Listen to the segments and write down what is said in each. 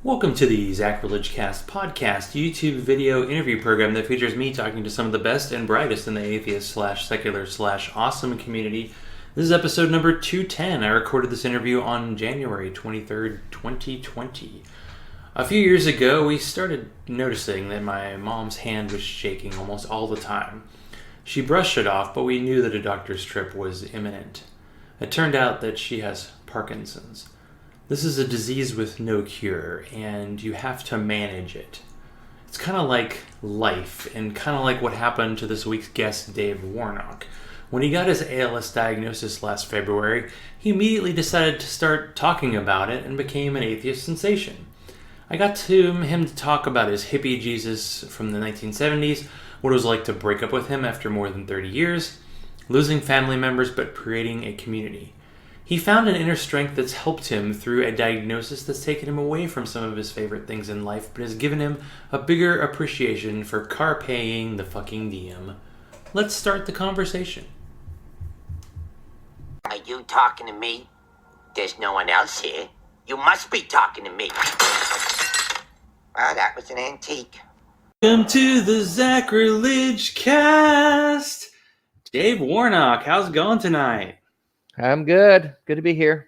Welcome to the Zachrilege Cast podcast, YouTube video interview program that features me talking to some of the best and brightest in the atheist slash secular slash awesome community. This is episode number 210. I recorded this interview on January 23rd, 2020. A few years ago, we started noticing that my mom's hand was shaking almost all the time. She brushed it off, but we knew that a doctor's trip was imminent. It turned out that she has Parkinson's. This is a disease with no cure, and you have to manage it. It's kind of like life, and kind of like what happened to this week's guest, Dave Warnock. When he got his ALS diagnosis last February, he immediately decided to start talking about it and became an atheist sensation. I got him to talk about his hippie Jesus from the 1970s, what it was like to break up with him after more than 30 years, losing family members but creating a community. He found an inner strength that's helped him through a diagnosis that's taken him away from some of his favorite things in life, but has given him a bigger appreciation for carpeing the fucking diem. Let's start the conversation. Are you talking to me? There's no one else here. You must be talking to me. Well, that was an antique. Welcome to the Zachrilege Cast! Dave Warnock, how's it going tonight? I'm good. Good to be here.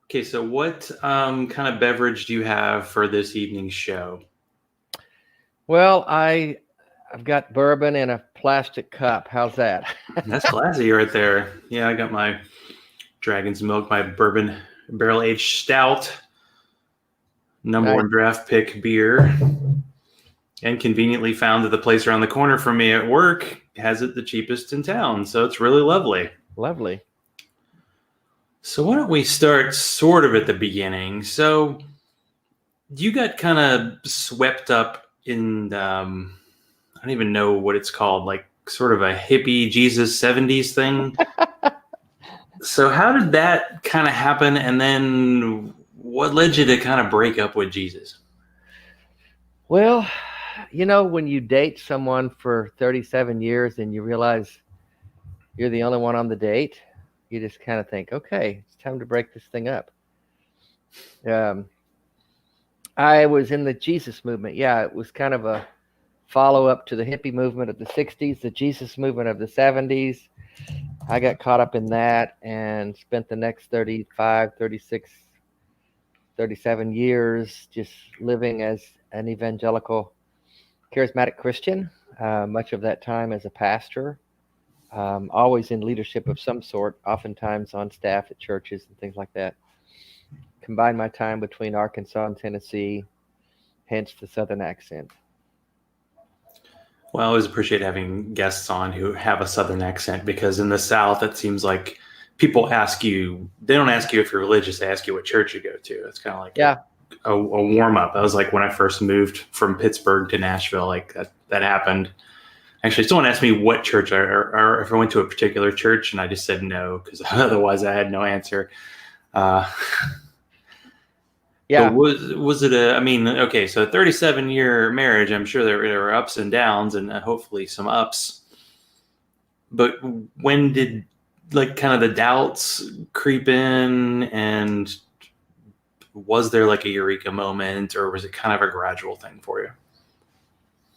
Okay, so what kind of beverage do you have for this evening's show? Well, I've got bourbon in a plastic cup. How's that? That's classy right there. Yeah, I got my Dragon's Milk, my bourbon barrel-aged stout, number one draft pick beer, and conveniently found that the place around the corner from me at work has it the cheapest in town, so it's really lovely. Lovely. So why don't we start sort of at the beginning? So you got kind of swept up in, I don't even know what it's called, like sort of a hippie Jesus 70s thing. So how did that kind of happen? And then what led you to kind of break up with Jesus? Well, when you date someone for 37 years and you realize you're the only one on the date, you just kind of think, okay, it's time to break this thing up. I was in the Jesus movement. Yeah, it was kind of a follow-up to the hippie movement of the 60s, the Jesus movement of the 70s. I got caught up in that and spent the next 35, 36, 37 years just living as an evangelical, charismatic Christian, much of that time as a pastor. Always in leadership of some sort, oftentimes on staff at churches and things like that. Combined my time between Arkansas and Tennessee, hence the Southern accent. Well, I always appreciate having guests on who have a Southern accent, because in the South, it seems like people ask you, they don't ask you if you're religious, they ask you what church you go to. It's kind of like a warm-up. That was like when I first moved from Pittsburgh to Nashville, like that happened. Actually, someone asked me what church or if I went to a particular church, and I just said no, because otherwise I had no answer. Yeah. But was it okay, so a 37-year marriage, I'm sure there were ups and downs and hopefully some ups. But when did kind of the doubts creep in, and was there like a eureka moment, or was it kind of a gradual thing for you?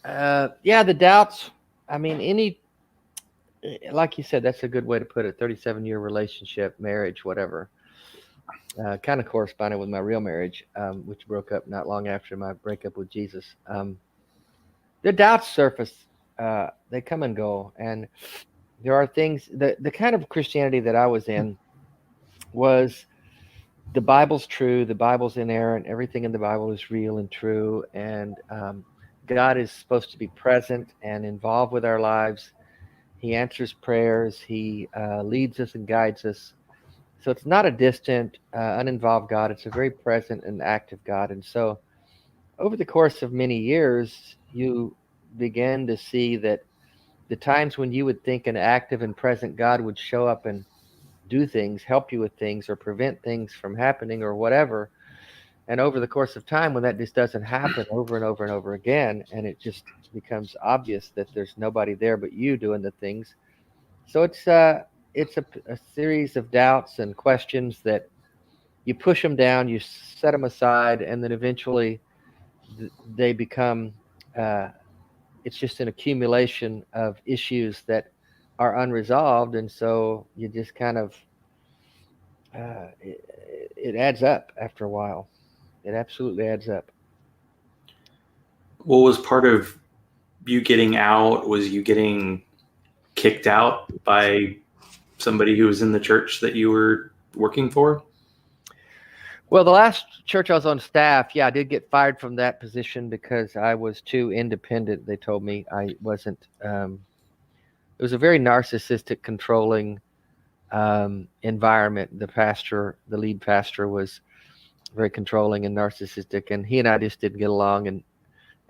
The doubts. Like you said, that's a good way to put it. 37-year relationship, marriage, whatever. Kind of corresponded with my real marriage, which broke up not long after my breakup with Jesus. The doubts surface. They come and go. And there are things, the kind of Christianity that I was in was the Bible's true, the Bible's inerrant, everything in the Bible is real and true. And God is supposed to be present and involved with our lives. He answers prayers. He leads us and guides us. So it's not a distant, uninvolved God. It's a very present and active God. And so over the course of many years, you begin to see that the times when you would think an active and present God would show up and do things, help you with things, or prevent things from happening or whatever. And over the course of time, when that just doesn't happen over and over and over again, and it just becomes obvious that there's nobody there but you doing the things. So it's a series of doubts and questions that you push them down, you set them aside, and then eventually they become. It's just an accumulation of issues that are unresolved, and so you just kind of it adds up after a while. It absolutely adds up. What was part of you getting out? Was you getting kicked out by somebody who was in the church that you were working for? Well, the last church I was on staff, yeah, I did get fired from that position because I was too independent. They told me I wasn't. It was a very narcissistic, controlling environment. The lead pastor, was very controlling and narcissistic, and he and I just didn't get along.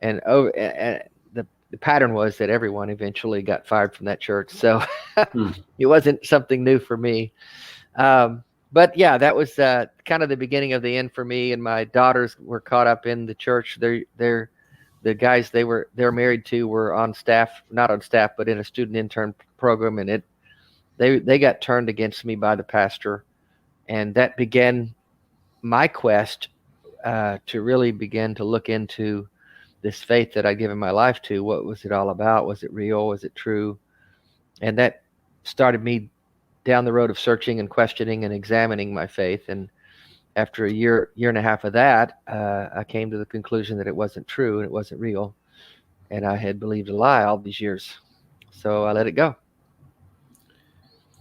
And the pattern was that everyone eventually got fired from that church. So it wasn't something new for me. But yeah, that was kind of the beginning of the end for me. And my daughters were caught up in the church. The guys they're married to were on staff, not on staff, but in a student intern program, and they got turned against me by the pastor, and that began my quest to really begin to look into this faith that I'd given my life to. What was it all about? Was it real? Was it true? And that started me down the road of searching and questioning and examining my faith. And after a year and a half of that, I came to the conclusion that it wasn't true and it wasn't real. And I had believed a lie all these years. So I let it go.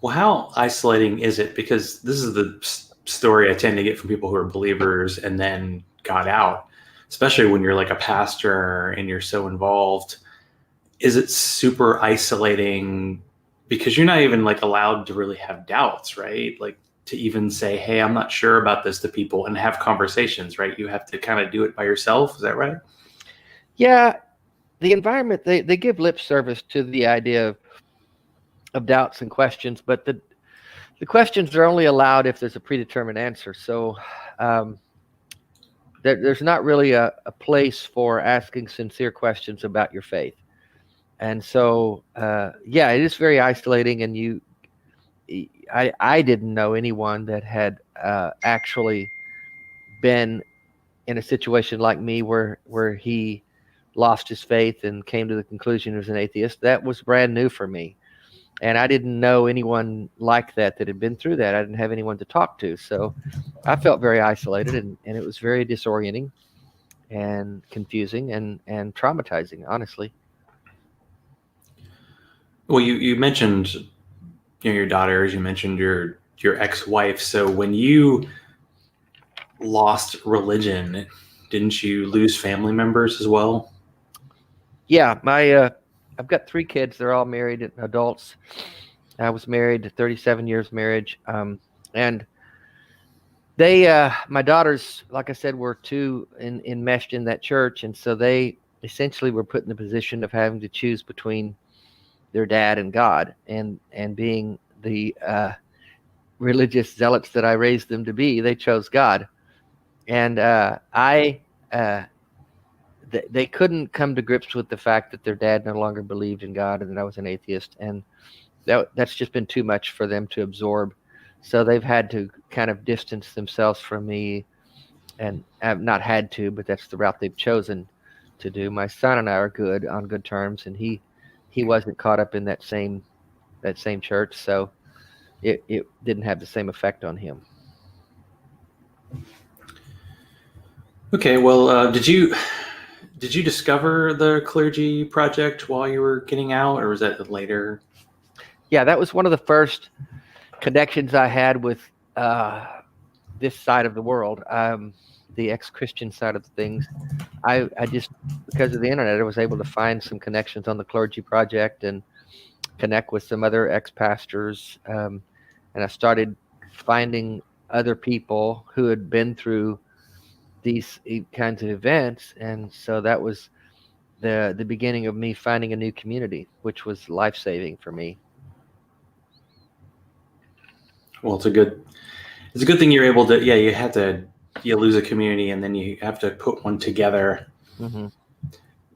Well, how isolating is it? Because this is the story I tend to get from people who are believers and then got out, especially when you're like a pastor and you're so involved. Is it super isolating because you're not even like allowed to really have doubts, right? Like to even say, hey, I'm not sure about this to people and have conversations, right? You have to kind of do it by yourself. Is that right? Yeah. The environment, they give lip service to the idea of doubts and questions, but the questions are only allowed if there's a predetermined answer. So there's not really a place for asking sincere questions about your faith. And so, yeah, it is very isolating. And I didn't know anyone that had actually been in a situation like me where he lost his faith and came to the conclusion he was an atheist. That was brand new for me. And I didn't know anyone like that had been through that. I didn't have anyone to talk to. So I felt very isolated, and it was very disorienting and confusing and traumatizing, honestly. Well, you mentioned your daughters, you mentioned your ex-wife. So when you lost religion, didn't you lose family members as well? Yeah, I've got 3 kids. They're all married adults. I was married to 37 years marriage. And they, my daughters, like I said, were too enmeshed in that church. And so they essentially were put in the position of having to choose between their dad and God, and being the religious zealots that I raised them to be. They chose God. And they couldn't come to grips with the fact that their dad no longer believed in God and that I was an atheist. And that's just been too much for them to absorb. So they've had to kind of distance themselves from me, and have not had to, but that's the route they've chosen to do. My son and I are on good terms, and he wasn't caught up in that same church. So it didn't have the same effect on him. Okay. Well, did you discover the clergy project while you were getting out, or was that later? Yeah, that was one of the first connections I had with this side of the world, the ex-Christian side of things. I just, because of the internet, I was able to find some connections on the clergy project and connect with some other ex-pastors. And I started finding other people who had been through these kinds of events. And so that was the beginning of me finding a new community, which was life-saving for me. Well, it's a good thing you're able to, you lose a community and then you have to put one together. Mm-hmm.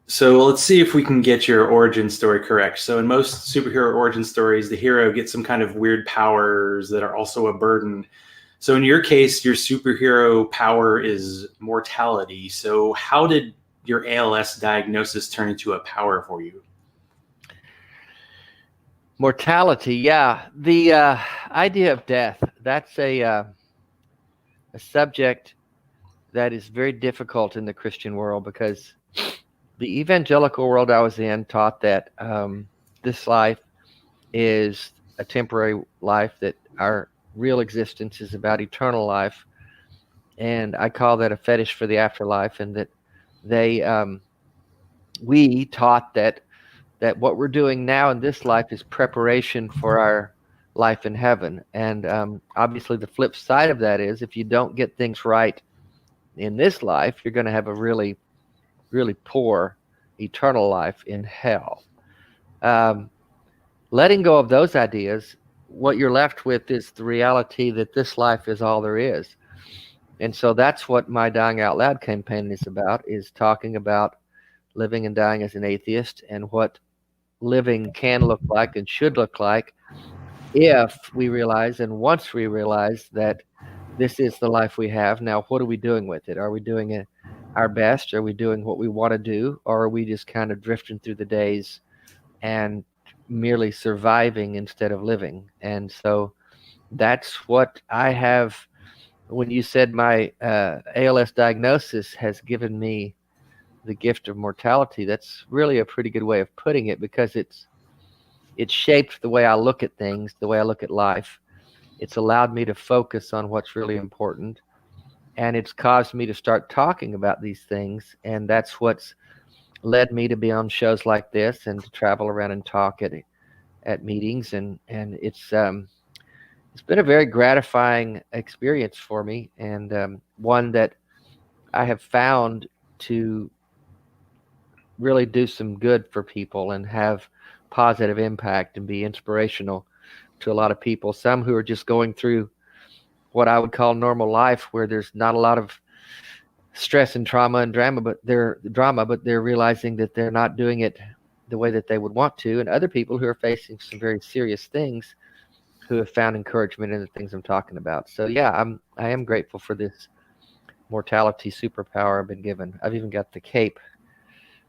So let's see if we can get your origin story correct. So in most superhero origin stories, the hero gets some kind of weird powers that are also a burden. So in your case, your superhero power is mortality. So how did your ALS diagnosis turn into a power for you? Mortality, yeah. The idea of death, that's a subject that is very difficult in the Christian world, because the evangelical world I was in taught that this life is a temporary life, that our real existence is about eternal life. And I call that a fetish for the afterlife, and that we taught that what we're doing now in this life is preparation for our life in heaven. And obviously the flip side of that is, if you don't get things right in this life, you're going to have a really, really poor eternal life in hell. Letting go of those ideas, what you're left with is the reality that this life is all there is. And so that's what my Dying Out Loud campaign is about, is talking about living and dying as an atheist, and what living can look like and should look like if we realize, and once we realize, that this is the life we have. Now, what are we doing with it? Are we doing it our best? Are we doing what we want to do? Or are we just kind of drifting through the days and merely surviving instead of living? And so that's what I have. When you said my ALS diagnosis has given me the gift of mortality, that's really a pretty good way of putting it, because it's shaped the way I look at things, the way I look at life. It's allowed me to focus on what's really important, and it's caused me to start talking about these things. And that's what's led me to be on shows like this, and to travel around and talk at meetings. And it's been a very gratifying experience for me, and one that I have found to really do some good for people and have positive impact and be inspirational to a lot of people. Some who are just going through what I would call normal life, where there's not a lot of stress and trauma and drama, but they're realizing that they're not doing it the way that they would want to. And other people who are facing some very serious things, who have found encouragement in the things I'm talking about. So yeah, I am grateful for this mortality superpower I've been given. I've even got the cape,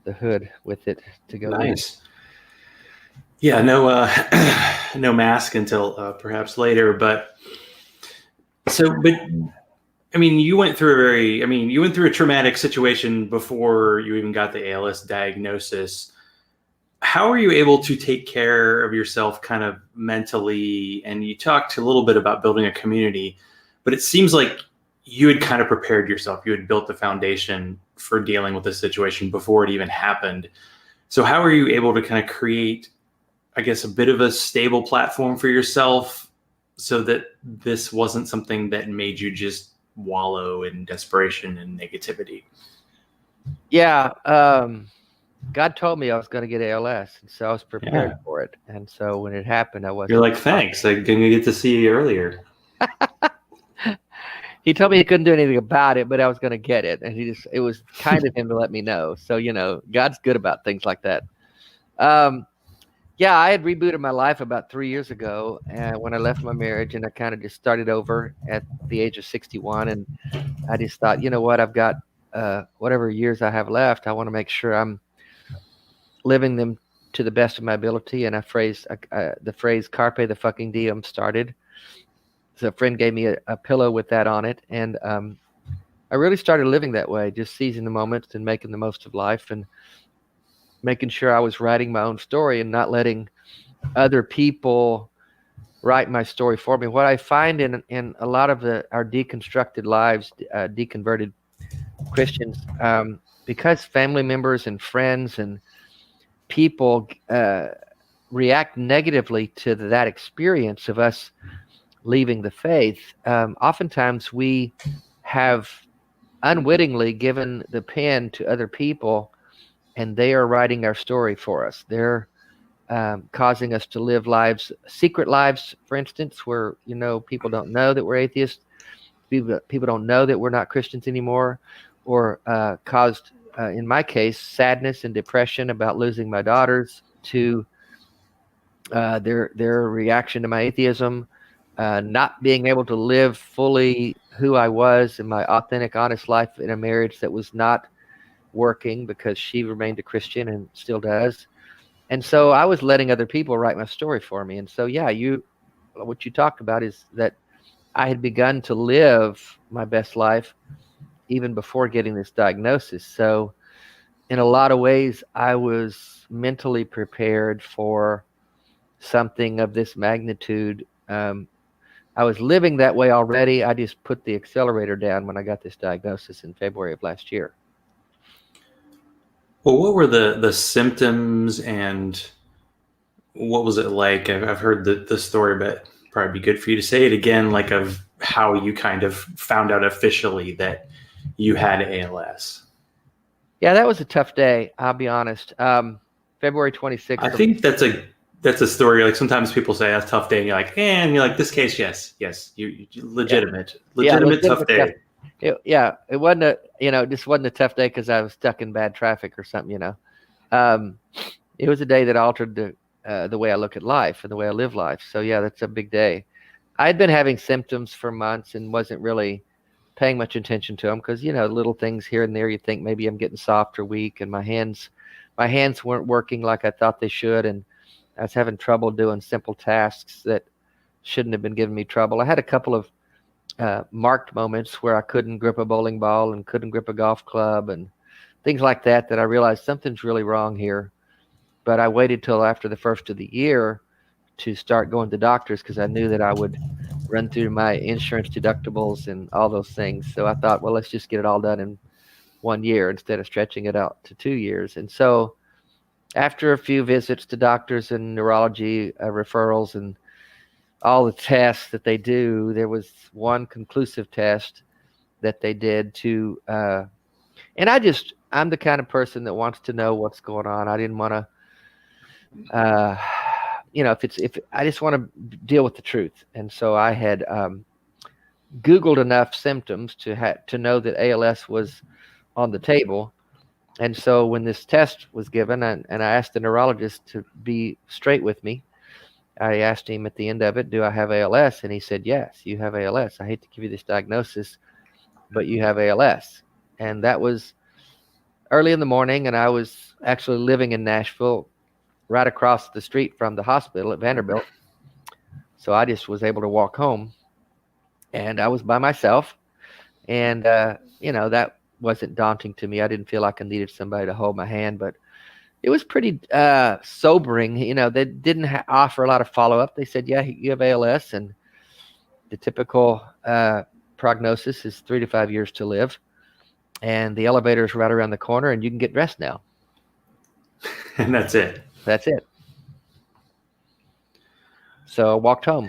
the hood with it to go. Nice. Yeah, no, no mask until perhaps later. But I mean, you went through a traumatic situation before you even got the ALS diagnosis. How are you able to take care of yourself kind of mentally? And you talked a little bit about building a community, but it seems like you had kind of prepared yourself. You had built the foundation for dealing with this situation before it even happened. So how are you able to kind of create, I guess, a bit of a stable platform for yourself, so that this wasn't something that made you just wallow in desperation and negativity? Yeah. God told me I was going to get ALS, and so I was prepared for it. And so when it happened, I wasn't. You're like, thanks. I didn't get to see you earlier. He told me he couldn't do anything about it, but I was going to get it. And it was kind of him to let me know. So, God's good about things like that. Yeah, I had rebooted my life about 3 years ago, when I left my marriage, and I kind of just started over at the age of 61. And I just thought, you know what, I've got whatever years I have left, I want to make sure I'm living them to the best of my ability. And the phrase "carpe the fucking diem" started. So a friend gave me a pillow with that on it, and I really started living that way, just seizing the moments and making the most of life, and making sure I was writing my own story and not letting other people write my story for me. What I find in a lot of our deconstructed lives, deconverted Christians, because family members and friends and people react negatively to that experience of us leaving the faith, oftentimes we have unwittingly given the pen to other people, and they are writing our story for us. They're causing us to live secret lives, for instance, where people don't know that we're atheists. People don't know that we're not Christians anymore, or caused, in my case, sadness and depression about losing my daughters, to their reaction to my atheism, not being able to live fully who I was in my authentic, honest life in a marriage that was not working because she remained a Christian and still does. And so I was letting other people write my story for me. And so, yeah, what you talked about is that I had begun to live my best life even before getting this diagnosis. So in a lot of ways, I was mentally prepared for something of this magnitude. I was living that way already. I just put the accelerator down when I got this diagnosis in February of last year. Well, what were the symptoms and what was it like? I've heard the story, but probably be good for you to say it again, like of how you kind of found out officially that you had ALS. Yeah, that was a tough day. I'll be honest. February 26th. I think that's a story. Like sometimes people say that's a tough day, and you're like, and you're like, this case, yes, you legitimate tough day. It wasn't it just wasn't a tough day because I was stuck in bad traffic or something. It was a day that altered the way I look at life and the way I live life. So yeah, that's a big day. I had been having symptoms for months and wasn't really paying much attention to them because little things here and there. You think maybe I'm getting soft or weak, and my hands weren't working like I thought they should, and I was having trouble doing simple tasks that shouldn't have been giving me trouble. I had a couple of marked moments where I couldn't grip a bowling ball and couldn't grip a golf club and things like that I realized something's really wrong here. But I waited till after the first of the year to start going to doctors because I knew that I would run through my insurance deductibles and all those things. So I thought, well, let's just get it all done in 1 year instead of stretching it out to 2 years. And so after a few visits to doctors and neurology referrals and all the tests that they do, there was one conclusive test that they did to, and I'm the kind of person that wants to know what's going on. I didn't want to, if I just want to deal with the truth. And so I had Googled enough symptoms to know that ALS was on the table. And so when this test was given, and I asked the neurologist to be straight with me, I asked him at the end of it, do I have ALS? And he said, yes, you have ALS. I hate to give you this diagnosis, but you have ALS. And that was early in the morning, and I was actually living in Nashville, right across the street from the hospital at Vanderbilt. So I just was able to walk home, and I was by myself. And, that wasn't daunting to me. I didn't feel like I needed somebody to hold my hand, but it was pretty sobering. They didn't offer a lot of follow-up. They said, yeah, you have ALS, and the typical prognosis is 3 to 5 years to live. And the elevator is right around the corner, and you can get dressed now. And that's it. That's it. So I walked home,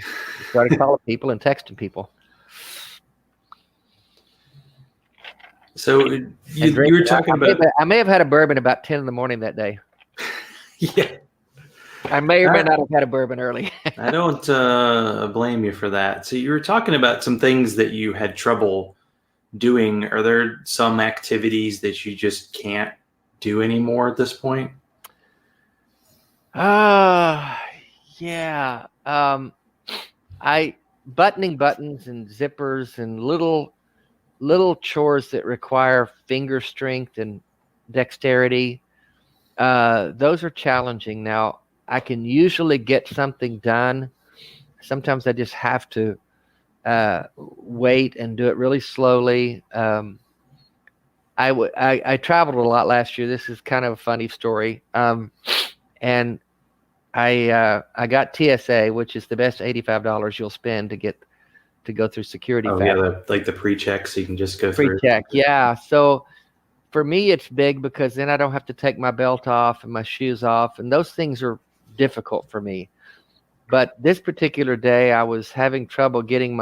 started calling people and texting people. So you were talking about... I may have had a bourbon about 10 in the morning that day. Yeah. I may or may not have had a bourbon early. I don't blame you for that. So you were talking about some things that you had trouble doing. Are there some activities that you just can't do anymore at this point? Yeah. Buttoning buttons and zippers and little chores that require finger strength and dexterity. Those are challenging. Now, I can usually get something done. Sometimes I just have to wait and do it really slowly. I traveled a lot last year. This is kind of a funny story. And I got TSA, which is the best $85 you'll spend to go through security. Oh, yeah, like the pre-check, so you can just go through. Pre-check, yeah. So for me, it's big because then I don't have to take my belt off and my shoes off, and those things are difficult for me. But this particular day, I was having trouble getting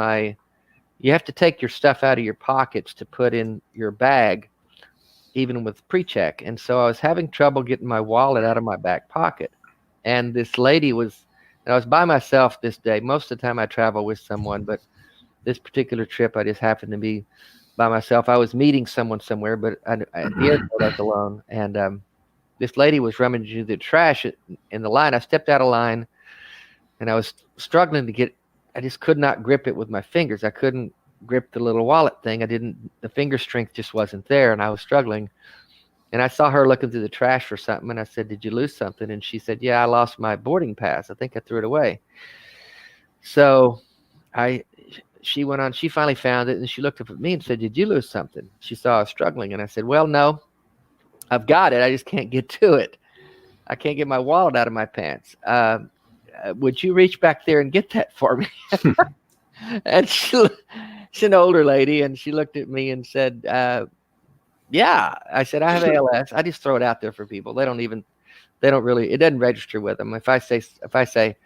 you have to take your stuff out of your pockets to put in your bag, even with pre-check. And so I was having trouble getting my wallet out of my back pocket. And this lady and I was by myself this day. Most of the time I travel with someone, but this particular trip, I just happened to be by myself. I was meeting someone somewhere, but at the airport I was alone. And this lady was rummaging through the trash in the line. I stepped out of line, and I was struggling to get just could not grip it with my fingers. I couldn't grip the little wallet thing. The finger strength just wasn't there, and I was struggling. And I saw her looking through the trash for something, and I said, "Did you lose something?" And she said, "Yeah, I lost my boarding pass. I think I threw it away." So she went on, she finally found it, and she looked up at me and said, "Did you lose something?" She saw I was struggling, and I said, "Well, no, I've got it. I just can't get to it. I can't get my wallet out of my pants. Would you reach back there and get that for me?" And she's an older lady, and she looked at me and said, "Yeah." I said, "I have ALS. I just throw it out there for people. They don't really, it doesn't register with them. If I say,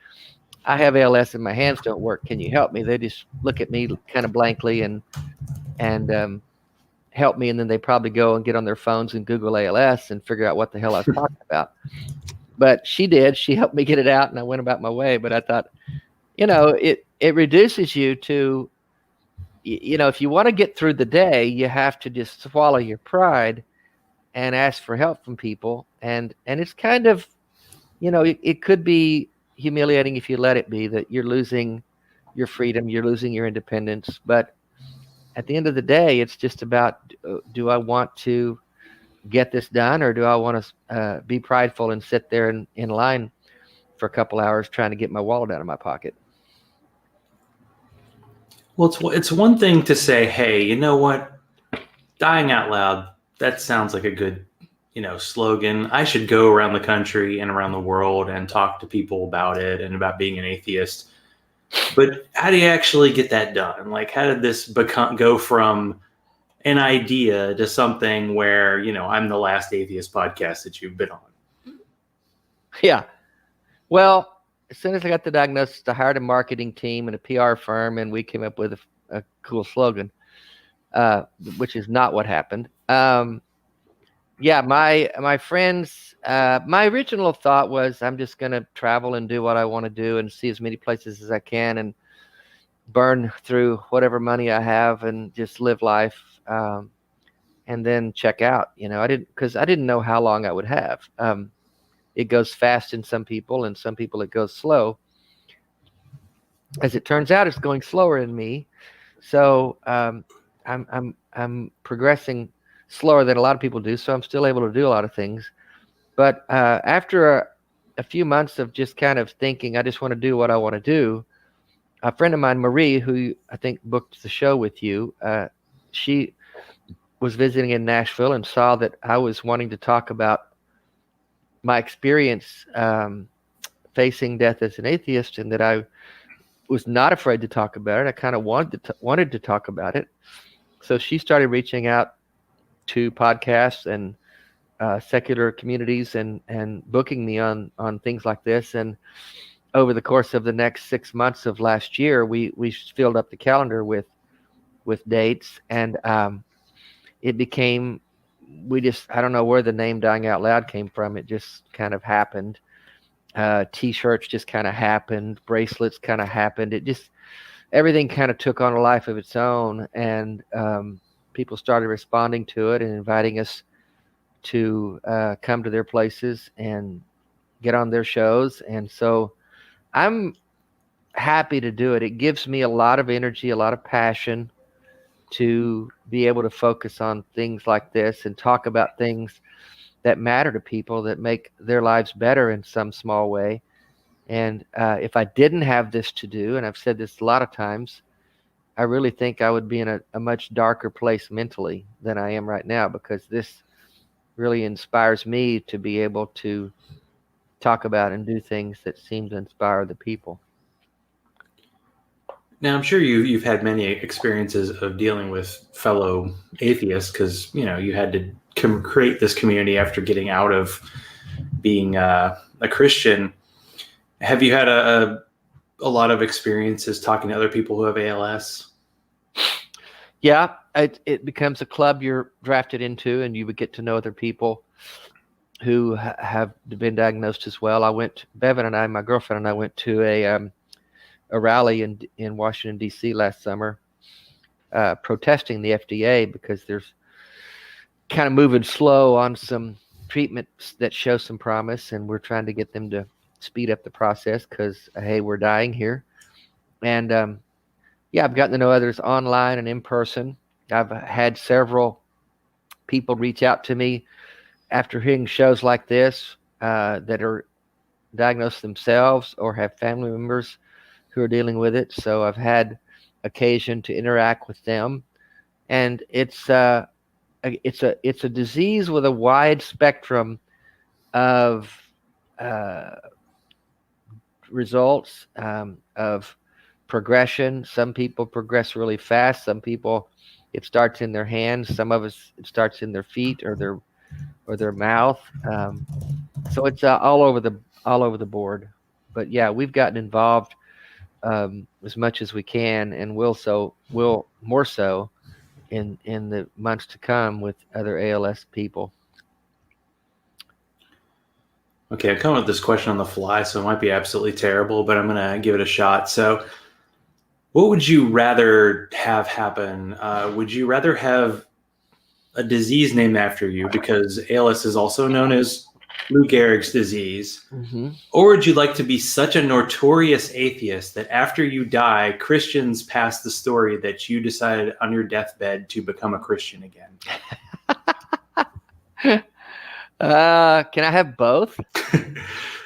I have ALS and my hands don't work, can you help me?" They just look at me kind of blankly and help me. And then they probably go and get on their phones and Google ALS and figure out what the hell I was talking about. But she did. She helped me get it out, and I went about my way. But I thought, it reduces you to, if you want to get through the day, you have to just swallow your pride and ask for help from people. And it's kind of, it could be humiliating if you let it be, that you're losing your freedom, you're losing your independence. But at the end of the day, it's just about, do I want to get this done, or do I want to be prideful and sit there in line for a couple hours trying to get my wallet out of my pocket? Well, it's one thing to say, hey, you know what? Dying out loud, that sounds like a good, slogan. I should go around the country and around the world and talk to people about it and about being an atheist. But how do you actually get that done? Like, how did this go from an idea to something where, I'm the last atheist podcast that you've been on? Yeah. Well, as soon as I got the diagnosis, I hired a marketing team and a PR firm, and we came up with a cool slogan, which is not what happened. Yeah, my friends, my original thought was, I'm just going to travel and do what I want to do and see as many places as I can and burn through whatever money I have and just live life, and then check out. Because I didn't know how long I would have. It goes fast in some people, and some people it goes slow. As it turns out, it's going slower in me. So I'm progressing slower than a lot of people do. So I'm still able to do a lot of things. But after a few months of just kind of thinking, I just want to do what I want to do, a friend of mine, Marie, who I think booked the show with you, she was visiting in Nashville and saw that I was wanting to talk about my experience facing death as an atheist, and that I was not afraid to talk about it. I kind of wanted to talk about it. So she started reaching out to podcasts and secular communities and booking me on things like this. And over the course of the next 6 months of last year, we filled up the calendar with dates, and it became, I don't know where the name Dying Out Loud came from. It just kind of happened. T-shirts just kind of happened. Bracelets kind of happened. Everything kind of took on a life of its own, and people started responding to it and inviting us to come to their places and get on their shows. And so I'm happy to do it. It gives me a lot of energy, a lot of passion to be able to focus on things like this and talk about things that matter to people, that make their lives better in some small way. And if I didn't have this to do, and I've said this a lot of times, I really think I would be in a much darker place mentally than I am right now, because this really inspires me to be able to talk about and do things that seem to inspire the people. Now, I'm sure you've had many experiences of dealing with fellow atheists, because you had to create this community after getting out of being a Christian. Have you had a lot of experiences talking to other people who have ALS? Yeah, it becomes a club you're drafted into, and you would get to know other people who have been diagnosed as well. Bevan and I, my girlfriend and I, went to a rally in Washington, D.C. last summer, protesting the FDA because there's kind of moving slow on some treatments that show some promise, and we're trying to get them to speed up the process because, hey, we're dying here. And yeah, I've gotten to know others online and in person. I've had several people reach out to me after hearing shows like this that are diagnosed themselves or have family members who are dealing with it. So I've had occasion to interact with them, and it's a disease with a wide spectrum of uh, results, of progression. Some people progress really fast. Some people, it starts in their hands. Some of us, it starts in their feet or their mouth. So it's all over the board. But yeah, we've gotten involved as much as we can, and will more so in the months to come with other ALS people. Okay, I'm coming with this question on the fly, so it might be absolutely terrible, but I'm going to give it a shot. So, what would you rather have happen? Would you rather have a disease named after you, because ALS is also known as Lou Gehrig's disease, Mm-hmm. or would you like to be such a notorious atheist that after you die, Christians pass the story that you decided on your deathbed to become a Christian again? Can I have both?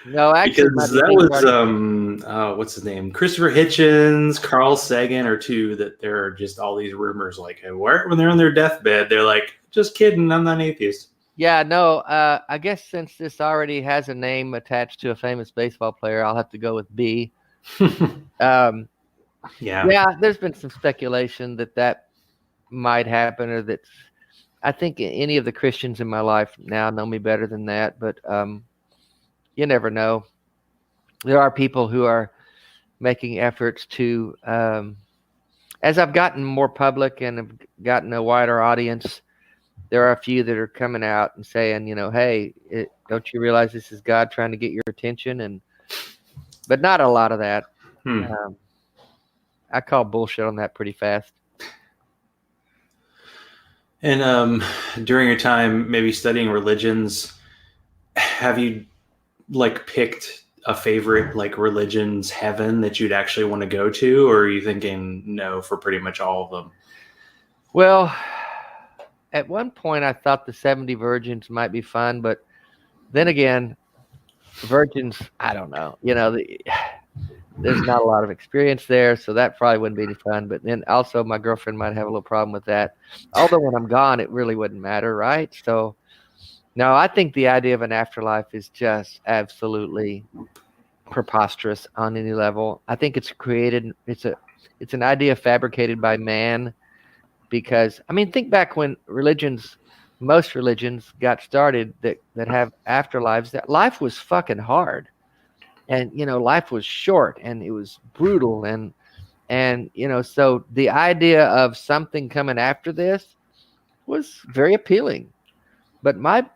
No, actually, Because my that disease was already. what's his name? Christopher Hitchens, Carl Sagan, or two, that there are just all these rumors like when they're on their deathbed, they're like, just kidding, I'm not an atheist. Yeah, no. I guess since this already has a name attached to a famous baseball player, I'll have to go with B. Um, Yeah. yeah, there's been some speculation that might happen, or that I think any of the Christians in my life now know me better than that, but you never know. There are people who are making efforts to, as I've gotten more public and have gotten a wider audience, there are a few that are coming out and saying, hey, don't you realize this is God trying to get your attention? But not a lot of that. Hmm. I call bullshit on that pretty fast. And during your time maybe studying religions, have you picked a favorite religion's heaven that you'd actually want to go to, or are you thinking no for pretty much all of them? Well, at one point I thought the 70 virgins might be fun, but then again, virgins, I don't know. There's not a lot of experience there, so that probably wouldn't be any fun. But then also my girlfriend might have a little problem with that. Although when I'm gone, it really wouldn't matter, right? So no, I think the idea of an afterlife is just absolutely preposterous on any level. I think it's an idea fabricated by man, because I mean, think back when most religions got started that have afterlives, that life was fucking hard. And life was short and it was brutal, and so the idea of something coming after this was very appealing. But my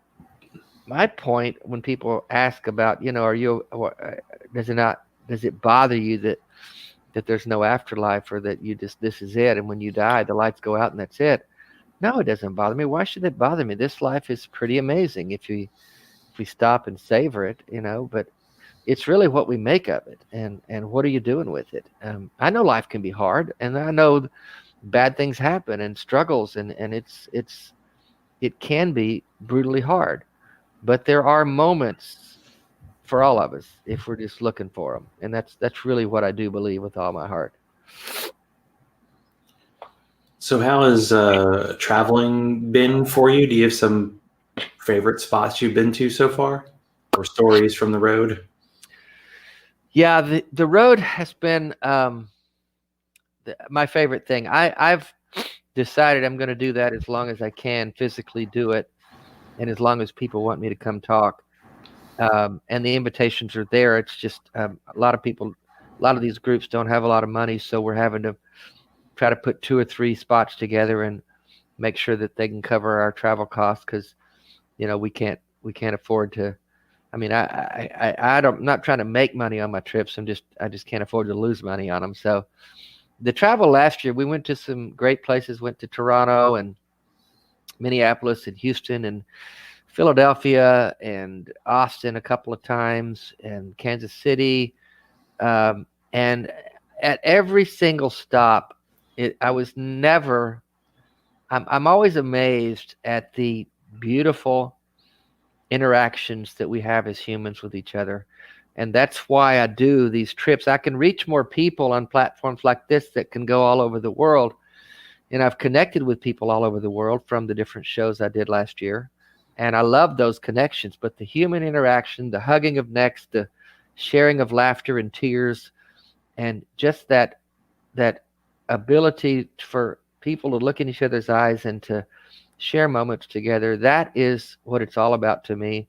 point, when people ask about, are you, does it bother you that there's no afterlife, or that this is it, and when you die the lights go out and that's it? No, it doesn't bother me. Why should it bother me? This life is pretty amazing if we stop and savor it, but it's really what we make of it, and what are you doing with it? I know life can be hard, and I know bad things happen and struggles, and it can be brutally hard, but there are moments for all of us if we're just looking for them, and that's really what I do believe with all my heart. So how has traveling been for you? Do you have some favorite spots you've been to so far, or stories from the road? Yeah, the road has been my favorite thing. I've decided I'm going to do that as long as I can physically do it, and as long as people want me to come talk. And the invitations are there. It's just a lot of these groups don't have a lot of money, so we're having to try to put 2 or 3 spots together and make sure that they can cover our travel costs, because we can't afford to. I mean, I'm not trying to make money on my trips. I just can't afford to lose money on them. So the travel last year, we went to some great places. Went to Toronto and Minneapolis and Houston and Philadelphia and Austin a couple of times, and Kansas City. And at every single stop, I was never. I'm always amazed at the beautiful interactions that we have as humans with each other. And that's why I do these trips. I can reach more people on platforms like this that can go all over the world. And I've connected with people all over the world from the different shows I did last year. And I love those connections. But the human interaction, the hugging of necks, the sharing of laughter and tears, and just that ability for people to look in each other's eyes and to share moments together, that is what it's all about to me.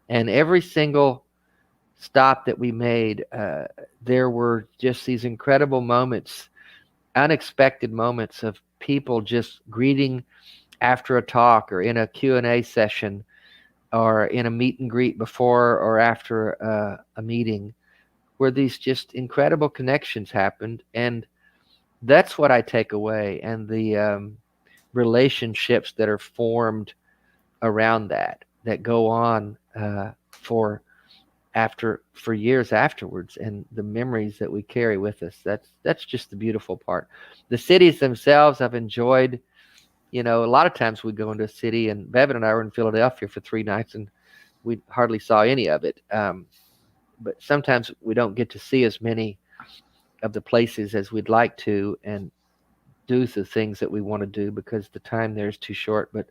And every single stop that we made, there were just these incredible moments, unexpected moments of people just greeting after a talk or in a Q&A session or in a meet and greet before or after a meeting, where these just incredible connections happened. And that's what I take away, and the relationships that are formed around that go on for years afterwards, and the memories that we carry with us. That's just the beautiful part. The cities themselves I've enjoyed. A lot of times we go into a city, and Bevan and I were in Philadelphia for 3 nights, and we hardly saw any of it. But sometimes we don't get to see as many of the places as we'd like to and do the things that we want to do because the time there is too short. But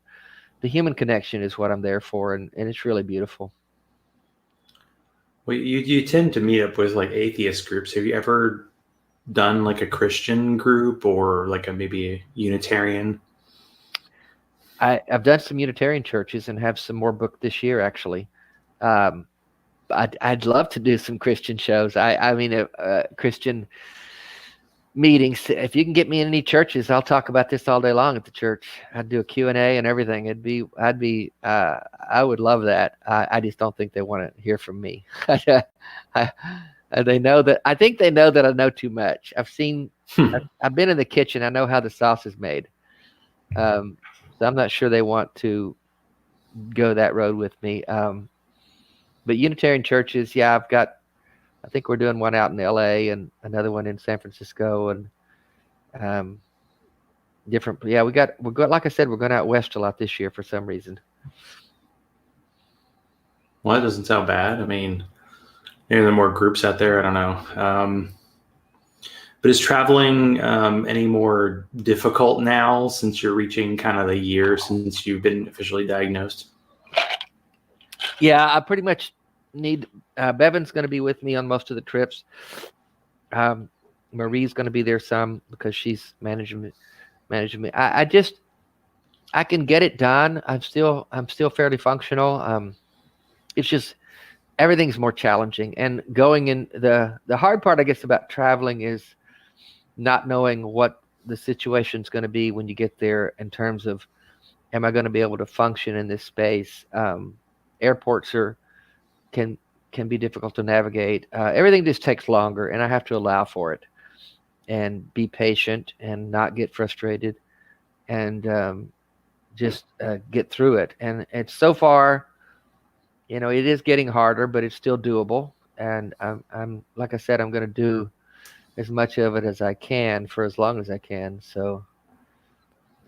the human connection is what I'm there for, and it's really beautiful. Well, you tend to meet up with like atheist groups. Have you ever done like a Christian group or like maybe a Unitarian? I've done some Unitarian churches and have some more booked this year, actually. I'd love to do some Christian shows. I mean, Christian meetings. If you can get me in any churches, I'll talk about this all day long at the church. I'd do a Q&A and everything. I would love that. I just don't think they want to hear from me. They know that. I think they know that I know too much. I've been in the kitchen. I know how the sauce is made. So I'm not sure they want to go that road with me. But Unitarian churches, yeah, I think we're doing one out in LA and another one in San Francisco and different. Yeah, we're going, like I said, we're going out west a lot this year for some reason. Well, that doesn't sound bad. I mean, maybe there are more groups out there. I don't know. But is traveling any more difficult now since you're reaching kind of the year since you've been officially diagnosed? Yeah, I pretty much need. Bevan's going to be with me on most of the trips. Marie's going to be there some because she's managing me. I can get it done. I'm still fairly functional. It's just everything's more challenging, and going in the hard part, I guess, about traveling is not knowing what the situation's going to be when you get there in terms of, am I going to be able to function in this space? Airports can be difficult to navigate. Everything just takes longer, and I have to allow for it and be patient and not get frustrated and just get through it. And it's so far, it is getting harder, but it's still doable. And I'm like I said, I'm going to do as much of it as I can for as long as I can. So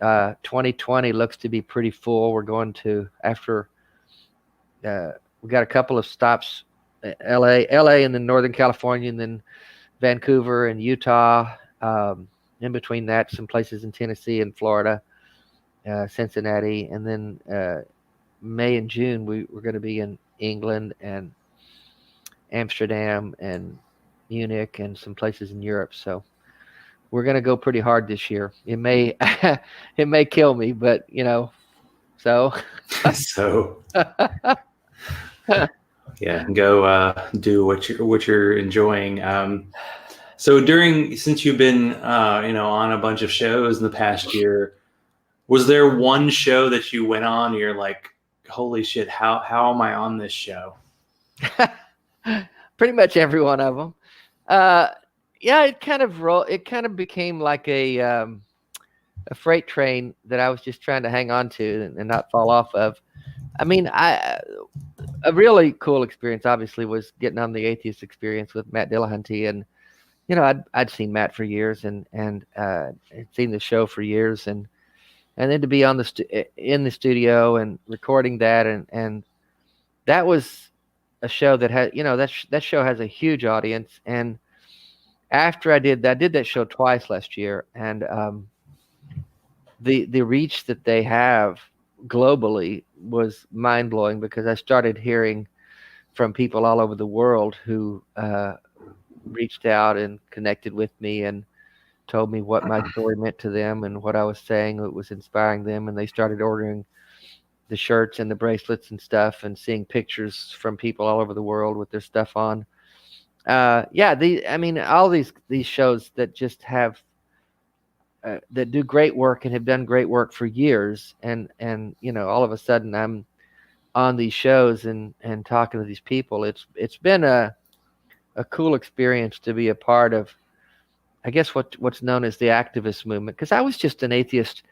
2020 looks to be pretty full. We're going to, after we got a couple of stops, LA and then Northern California and then Vancouver and Utah. In between that, some places in Tennessee and Florida, Cincinnati. And then May and June, we're going to be in England and Amsterdam and Munich and some places in Europe. So we're going to go pretty hard this year. It may kill me, but so. So. Yeah, go do what you're enjoying. So since you've been on a bunch of shows in the past year, was there one show that you went on and you're like, holy shit, how am I on this show? Pretty much every one of them. Yeah, it kind of became like a freight train that I was just trying to hang on to and not fall off of. I mean, a really cool experience, obviously, was getting on the Atheist Experience with Matt Dillahunty, and I'd seen Matt for years and had seen the show for years, and then to be on in the studio and recording that, and that was a show that had, that show has a huge audience. And after I did that show twice last year, and the reach that they have globally was mind blowing, because I started hearing from people all over the world who reached out and connected with me and told me what my story meant to them and what I was saying that was inspiring them, and they started ordering the shirts and the bracelets and stuff, and seeing pictures from people all over the world with their stuff on. All these shows that just have that do great work and have done great work for years, and all of a sudden I'm on these shows and talking to these people. It's been a cool experience to be a part of, I guess, what's known as the activist movement, because I was just an atheist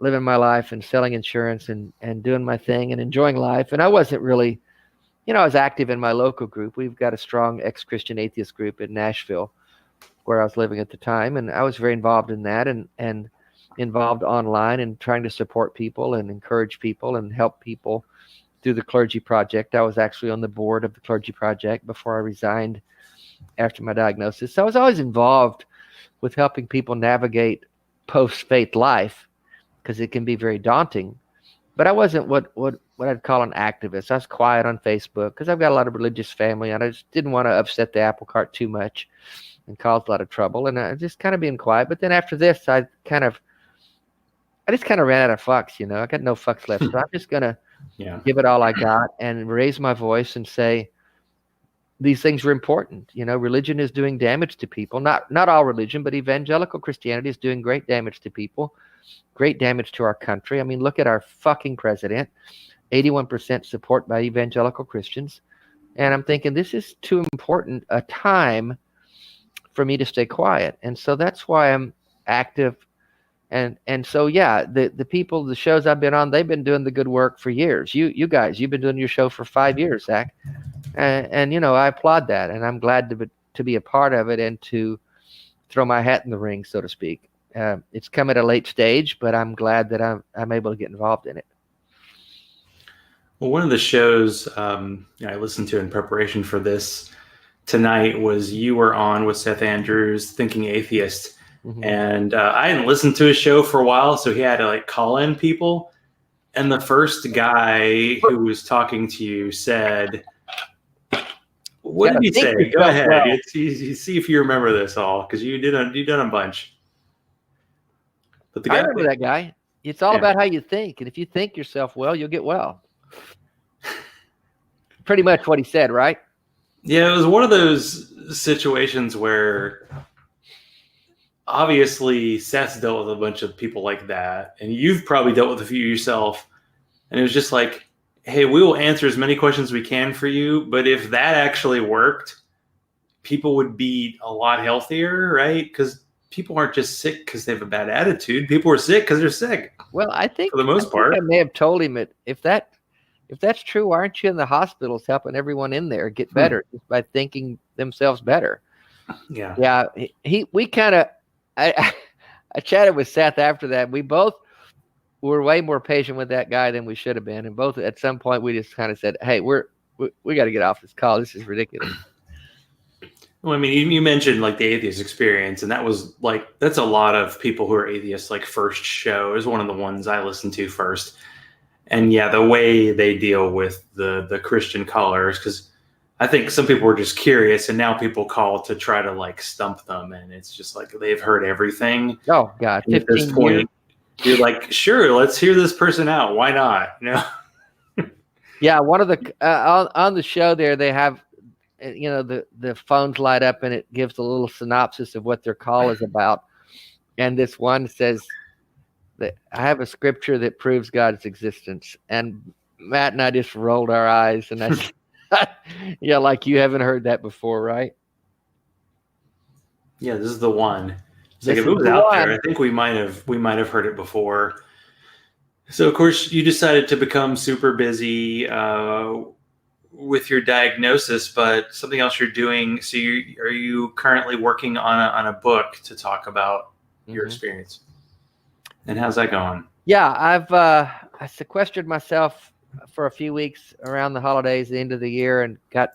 living my life and selling insurance and doing my thing and enjoying life. And I wasn't really, I was active in my local group. We've got a strong ex-Christian atheist group in Nashville where I was living at the time. And I was very involved in that and involved online and trying to support people and encourage people and help people through the Clergy Project. I was actually on the board of the Clergy Project before I resigned after my diagnosis. So I was always involved with helping people navigate post-faith life, because it can be very daunting. But I wasn't what I'd call an activist. I was quiet on Facebook because I've got a lot of religious family, and I just didn't want to upset the apple cart too much and cause a lot of trouble. And I just kind of being quiet. But then after this, I just kind of ran out of fucks. I got no fucks left. So I'm just gonna give it all I got and raise my voice and say these things are important. Religion is doing damage to people. Not all religion, but evangelical Christianity is doing great damage to people. Great damage to our country. I mean, look at our fucking president. 81% support by evangelical Christians. And I'm thinking, this is too important a time for me to stay quiet. And so that's why I'm active. And so, the people, the shows I've been on, they've been doing the good work for years. You guys, you've been doing your show for 5 years, Zach. And I applaud that. And I'm glad to be a part of it and to throw my hat in the ring, so to speak. It's come at a late stage, but I'm glad that I'm able to get involved in it. Well, one of the shows I listened to in preparation for this tonight was you were on with Seth Andrews, Thinking Atheist. Mm-hmm. And I hadn't listened to his show for a while, so he had to call in people. And the first guy who was talking to you said, what did he say? Go ahead. Well. You see if you remember this all, because you've done a bunch. But the guy, I remember that guy. It's all about how you think. And if you think yourself well, you'll get well. Pretty much what he said, right? Yeah, it was one of those situations where obviously Seth's dealt with a bunch of people like that, and you've probably dealt with a few yourself. And it was just like, hey, we will answer as many questions as we can for you, but if that actually worked, people would be a lot healthier, right? Because people aren't just sick because they have a bad attitude. People are sick because they're sick. Well, I think for the most part, I may have told him it. If that's true, why aren't you in the hospitals helping everyone in there get better just by thinking themselves better? Yeah. Yeah. I chatted with Seth after that. We both were way more patient with that guy than we should have been, and both at some point we just kind of said, "Hey, we got to get off this call. This is ridiculous." Well, I mean, you mentioned the atheist experience, and that was that's a lot of people who are atheists. First show is one of the ones I listened to first, and the way they deal with the Christian callers, because I think some people were just curious, and now people call to try to stump them, and it's just they've heard everything. Oh God! At this point, you're sure, let's hear this person out. Why not? Yeah, one of the on the show there, they have. The phones light up and it gives a little synopsis of what their call is about. And this one says that I have a scripture that proves God's existence. And Matt and I just rolled our eyes, and that's you haven't heard that before, right? Yeah, this is the one. It's if it was out there, I think we might have heard it before. So of course you decided to become super busy. with your diagnosis, but something else you're doing. So are you currently working on a book to talk about your experience? And how's that going? Yeah, I sequestered myself for a few weeks around the holidays, the end of the year, and got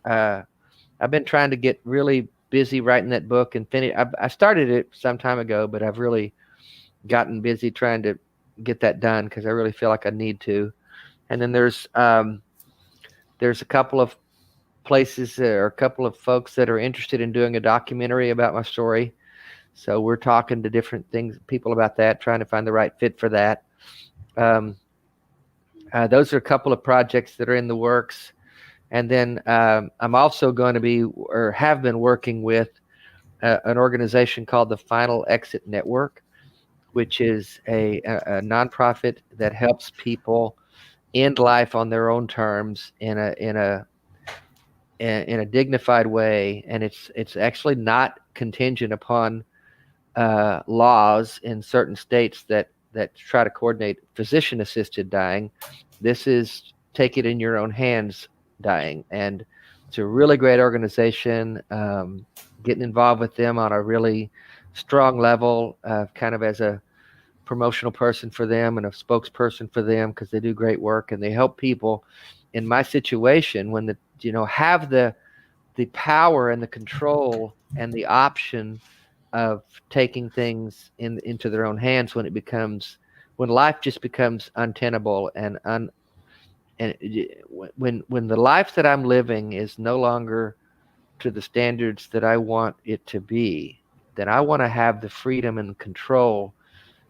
I've been trying to get really busy writing that book and finish. I started it some time ago, but I've really gotten busy trying to get that done because I really feel like I need to. And then there's a couple of places or a couple of folks that are interested in doing a documentary about my story. So we're talking to different people about that, trying to find the right fit for that. Those are a couple of projects that are in the works. And then I'm also going to be, or have been working with an organization called the Final Exit Network, which is a nonprofit that helps people end life on their own terms in a dignified way, and it's actually not contingent upon laws in certain states that try to coordinate physician-assisted dying. This is take it in your own hands dying, and it's a really great organization. Getting involved with them on a really strong level, kind of as a promotional person for them and a spokesperson for them, because they do great work and they help people in my situation when have the power and the control and the option of taking things into their own hands when life just becomes untenable and when the life that I'm living is no longer to the standards that I want it to be, then I want to have the freedom and control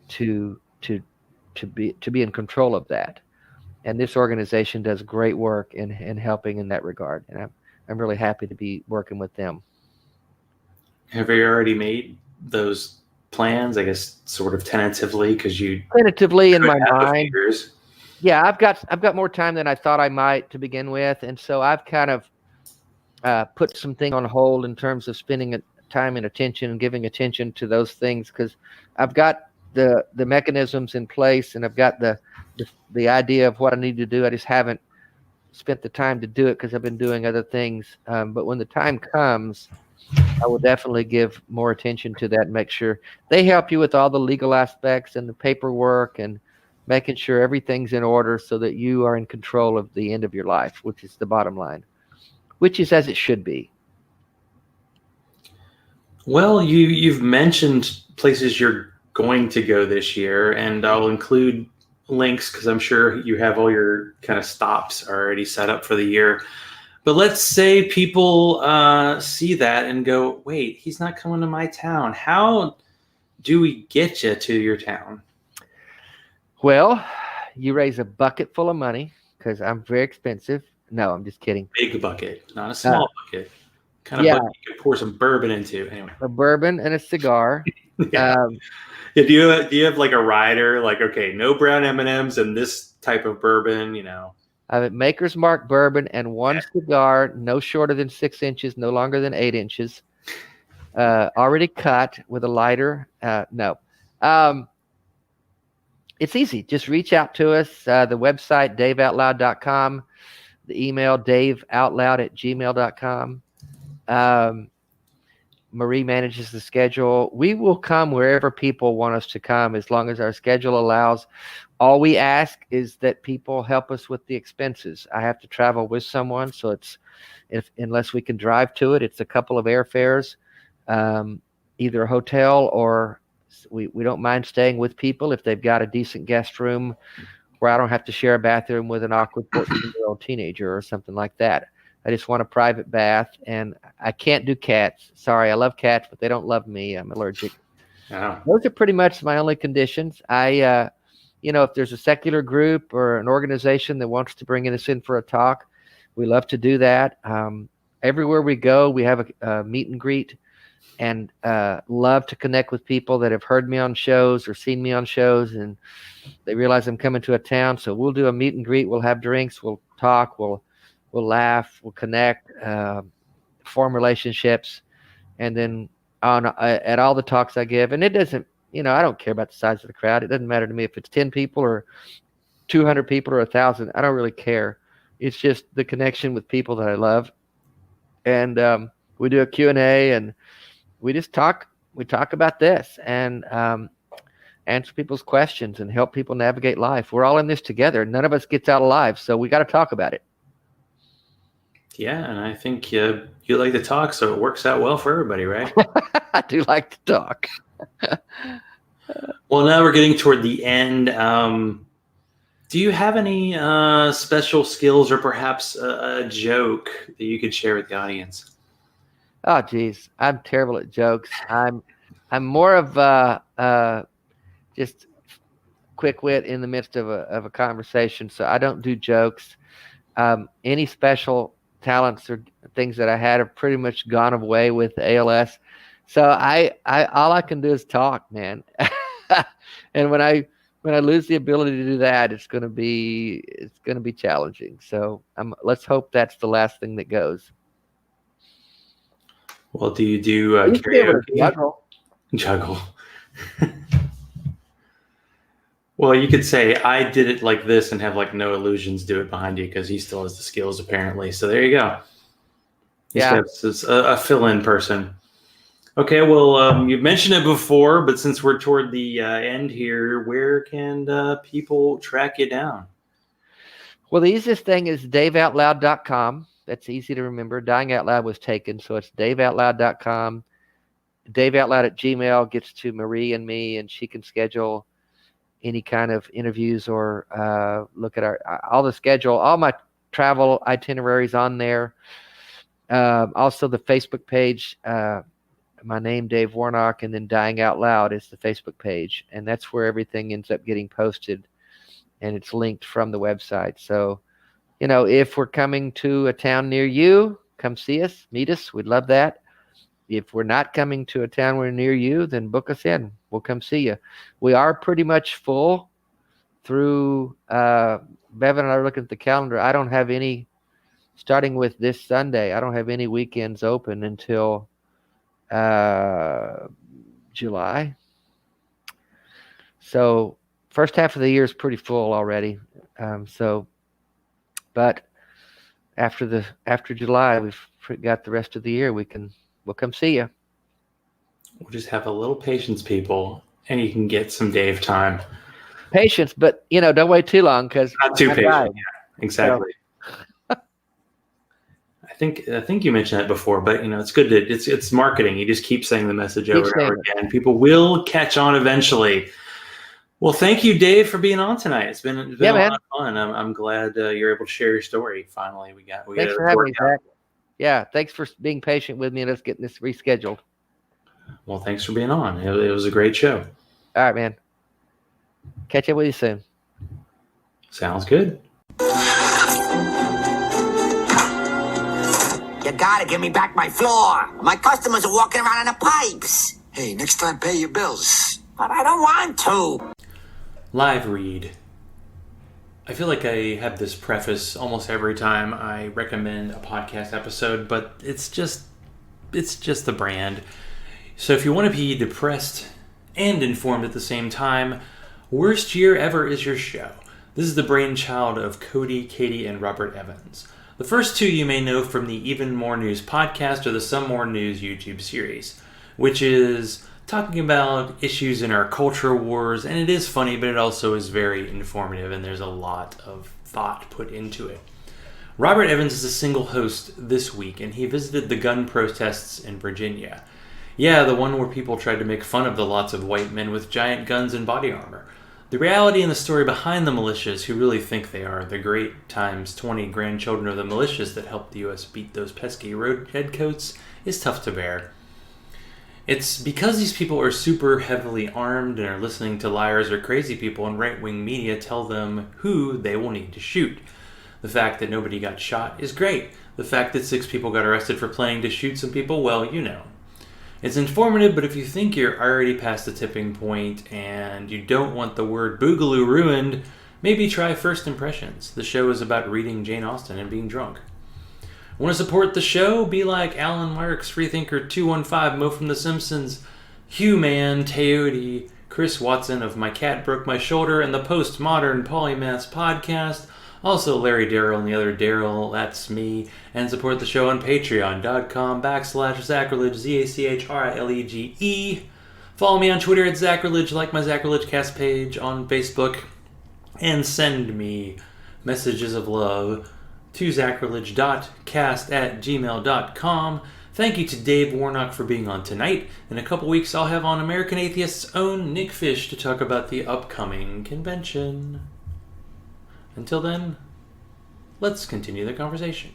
to be in control of that. And this organization does great work in helping in that regard, and I'm really happy to be working with them. Have you already made those plans? I guess sort of tentatively, because you tentatively in my mind. Yeah, I've got more time than I thought I might to begin with, and so I've kind of put some things on hold in terms of spending time and attention and giving attention to those things, because I've got the mechanisms in place and I've got the idea of what I need to do. I just haven't spent the time to do it because I've been doing other things. But when the time comes, I will definitely give more attention to that and make sure they help you with all the legal aspects and the paperwork and making sure everything's in order so that you are in control of the end of your life, which is the bottom line, which is as it should be. Well, you've mentioned places you're going to go this year, and I'll include links because I'm sure you have all your kind of stops already set up for the year. But let's say people see that and go, wait, he's not coming to my town. How do we get you to your town? Well, you raise a bucket full of money because I'm very expensive. No, I'm just kidding. Big bucket, not a small bucket. Kind of bucket you could pour some bourbon into. Anyway, a bourbon and a cigar. Yeah. Do you have like a rider? Like, okay, no brown M&Ms and this type of bourbon, I have Maker's Mark bourbon and one cigar, no shorter than 6 inches, no longer than 8 inches. Already cut with a lighter. No. It's easy. Just reach out to us. The website, daveoutloud.com. The email, daveoutloud@gmail.com. Marie manages the schedule. We will come wherever people want us to come as long as our schedule allows. All we ask is that people help us with the expenses. I have to travel with someone, so unless we can drive to it, it's a couple of airfares, either a hotel or we don't mind staying with people if they've got a decent guest room where I don't have to share a bathroom with an awkward 14-year-old teenager or something like that. I just want a private bath, and I can't do cats. Sorry, I love cats, but they don't love me. I'm allergic. Oh. Those are pretty much my only conditions. If there's a secular group or an organization that wants to bring us in for a talk, we love to do that. Everywhere we go, we have a meet and greet, and love to connect with people that have heard me on shows or seen me on shows, and they realize I'm coming to a town. So we'll do a meet and greet. We'll have drinks. We'll talk. We'll laugh, we'll connect, form relationships, and then at all the talks I give, and it doesn't, I don't care about the size of the crowd. It doesn't matter to me if it's 10 people or 200 people or 1,000. I don't really care. It's just the connection with people that I love. And we do a Q&A, and we just talk. We talk about this and answer people's questions and help people navigate life. We're all in this together. None of us gets out alive, so we got to talk about it. Yeah, and I think you like to talk, so it works out well for everybody, right? I do like to talk. Well, now we're getting toward the end. Do you have any special skills or perhaps a joke that you could share with the audience? Oh, geez, I'm terrible at jokes. I'm more of just quick wit in the midst of a conversation, so I don't do jokes. Any special talents or things that I had have pretty much gone away with ALS. So I all I can do is talk, man. And when I lose the ability to do that, it's gonna be challenging. So let's hope that's the last thing that goes. Well, do you do I used to be able to karaoke? Juggle. Well, you could say I did it like this and have like no illusions do it behind you because he still has the skills apparently. So there you go. Yeah. It's a fill-in person. Okay, well, you've mentioned it before, but since we're toward the end here, where can people track you down? Well, the easiest thing is daveoutloud.com. That's easy to remember. Dying Out Loud was taken, so it's daveoutloud.com. daveoutloud@gmail gets to Marie and me, and she can schedule any kind of interviews or look at all the schedule, all my travel itineraries on there. Also the Facebook page, my name, Dave Warnock, and then Dying Out Loud is the Facebook page. And that's where everything ends up getting posted, and it's linked from the website. So, if we're coming to a town near you, come see us, meet us. We'd love that. If we're not coming to a town near you, then book us in. We'll come see you. We are pretty much full through, Bevan and I are looking at the calendar. I don't have any, starting with this Sunday, I don't have any weekends open until July. So first half of the year is pretty full already. But after July, we've got the rest of the year. We'll come see you. We'll just have a little patience, people, and you can get some Dave time. Patience, but don't wait too long because not too patient. Yeah, exactly. So, I think you mentioned that before, but it's good it's marketing. You just keep saying the message over and over again. People will catch on eventually. Well, thank you, Dave, for being on tonight. It's been a lot of fun. I'm glad you're able to share your story. Finally, thanks for having me, Zach. Yeah, thanks for being patient with me and us getting this rescheduled. Well, thanks for being on. It was a great show. All right, man. Catch up with you soon. Sounds good. You gotta give me back my floor. My customers are walking around in the pipes. Hey, next time pay your bills. But I don't want to. Live read. I feel like I have this preface almost every time I recommend a podcast episode, but it's just the brand. So if you want to be depressed and informed at the same time, Worst Year Ever is your show. This is the brainchild of Cody, Katie, and Robert Evans. The first two you may know from the Even More News podcast or the Some More News YouTube series, which is talking about issues in our culture wars, and it is funny, but it also is very informative, and there's a lot of thought put into it. Robert Evans is a single host this week, and he visited the gun protests in Virginia. Yeah, the one where people tried to make fun of the lots of white men with giant guns and body armor. The reality and the story behind the militias who really think they are the great times 20 grandchildren of the militias that helped the U.S. beat those pesky redcoats is tough to bear. It's because these people are super heavily armed and are listening to liars or crazy people and right-wing media tell them who they will need to shoot. The fact that nobody got shot is great. The fact that 6 people got arrested for planning to shoot some people, well, It's informative, but if you think you're already past the tipping point and you don't want the word boogaloo ruined, maybe try First Impressions. The show is about reading Jane Austen and being drunk. Want to support the show? Be like Alan Marks, Freethinker 215, Mo from The Simpsons, Hugh Man, Teody, Chris Watson of My Cat Broke My Shoulder, and the Postmodern Polymaths podcast. Also, Larry Darrell and the other Darrell, that's me, and support the show on patreon.com/Zachrilege, Zachrilege. Follow me on Twitter at Zachrilege, like my Zachrilege Cast page on Facebook, and send me messages of love to zachrilege.cast@gmail.com. Thank you to Dave Warnock for being on tonight. In a couple weeks, I'll have on American Atheist's own Nick Fish to talk about the upcoming convention. Until then, let's continue the conversation.